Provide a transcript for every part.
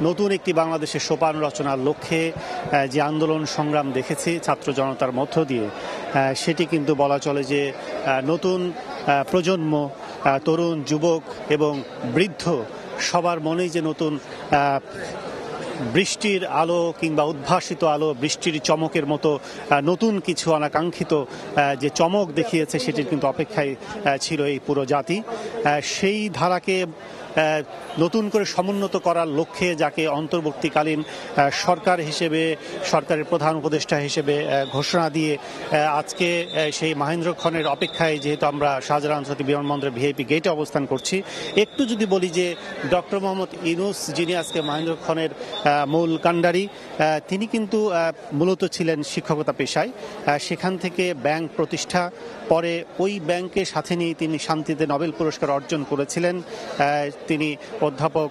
নতুন একটি বাংলাদেশের সোপান রচনার লক্ষ্যে যে আন্দোলন সংগ্রাম দেখেছি ছাত্র জনতার মধ্য দিয়ে, সেটি কিন্তু বলা চলে যে নতুন প্রজন্ম, তরুণ, যুবক এবং বৃদ্ধ সবার মনেই যে নতুন বৃষ্টির আলো কিংবা উদ্ভাসিত আলো, বৃষ্টির চমকের মতো নতুন কিছু অনাকাঙ্ক্ষিত যে চমক দেখিয়েছে সেটির কিন্তু অপেক্ষায় ছিল এই পুরো জাতি। সেই ধারাকে নতুন করে সমুন্নত করার লক্ষ্যে যাকে অন্তর্বর্তীকালীন সরকার হিসেবে, সরকারের প্রধান উপদেষ্টা হিসেবে ঘোষণা দিয়ে আজকে সেই মহেন্দ্রক্ষণের অপেক্ষায় যেহেতু আমরা শাহজালাল আন্তর্জাতিক বিমানবন্দরের ভিআইপি গেটে অবস্থান করছি, একটু যদি বলি যে ডক্টর মোহাম্মদ ইউনূস যিনি আজকে মহেন্দ্রক্ষণের মূল কাণ্ডারি, তিনি কিন্তু মূলত ছিলেন শিক্ষকতা পেশায়। সেখান থেকে ব্যাংক প্রতিষ্ঠা, পরে ওই ব্যাংকের সাথে নিয়ে তিনি শান্তিতে নোবেল পুরস্কার অর্জন করেছিলেন তিনি অধ্যাপক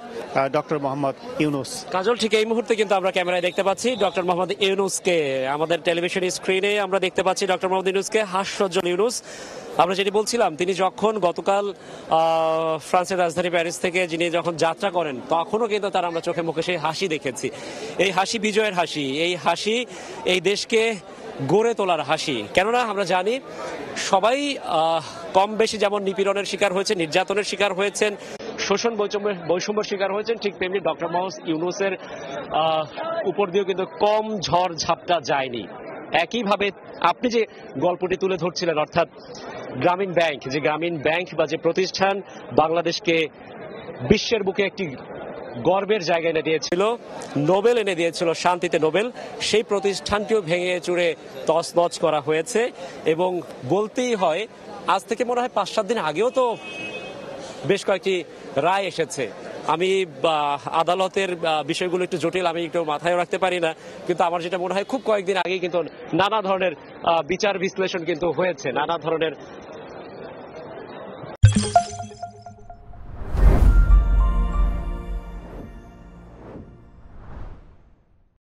ডক্টর মোহাম্মদ ইউনূস। কাজল, ঠিক এই মুহূর্তে কিন্তু আমরা ক্যামেরায় দেখতে পাচ্ছি ডক্টর মোহাম্মদ ইউনূসকে। আমাদের টেলিভিশন স্ক্রিনে আমরা দেখতে পাচ্ছি ডক্টর মোহাম্মদ ইউনূসকে, হাস্যোজ্জ্বল ইউনূস। আমরা যেটি বলছিলাম, তিনি যখন গতকাল ফ্রান্সের রাজধানী প্যারিস থেকে যিনি যখন যাত্রা করেন, তখনও কিন্তু তার আমরা চোখে মুখে সেই হাসি দেখেছি। এই হাসি বিজয়ের হাসি, এই হাসি এই দেশকে গড়ে তোলার হাসি। কেননা আমরা জানি সবাই কম বেশি যেমন নিপীড়নের শিকার হয়েছে, নির্যাতনের শিকার হয়েছেন, শোষণ বৈষম্যের শিকার হয়েছেন, ঠিক তেমনি ডক্টর মোহাম্মদ ইউনূসের উপর দিয়েও কিন্তু কম ঝড় ঝাপটা যায়নি। একইভাবে আপনি যে গল্পটি তুলে ধরছিলেন, অর্থাৎ গ্রামীণ ব্যাংক, যে গ্রামীণ ব্যাংক বা যে প্রতিষ্ঠান বাংলাদেশকে বিশ্বের বুকে একটি গর্বের জায়গা এনে দিয়েছিল, নোবেল এনে দিয়েছিল, শান্তিতে নোবেল, সেই প্রতিষ্ঠানটিও ভেঙে চুরে তছনছ করা হয়েছে। এবং বলতেই হয়, আজ থেকে মনে হয় 5-7 দিন আগেও তো বেশ কয়েকটি রায় এসেছে। আমি আদালতের বিষয়গুলো একটু জটিল, আমি একটু মাথায় রাখতে পারি না, কিন্তু আমার যেটা মনে হয় খুব কয়েকদিন আগেই কিন্তু নানা ধরনের বিচার বিশ্লেষণ কিন্তু হয়েছে, নানা ধরনের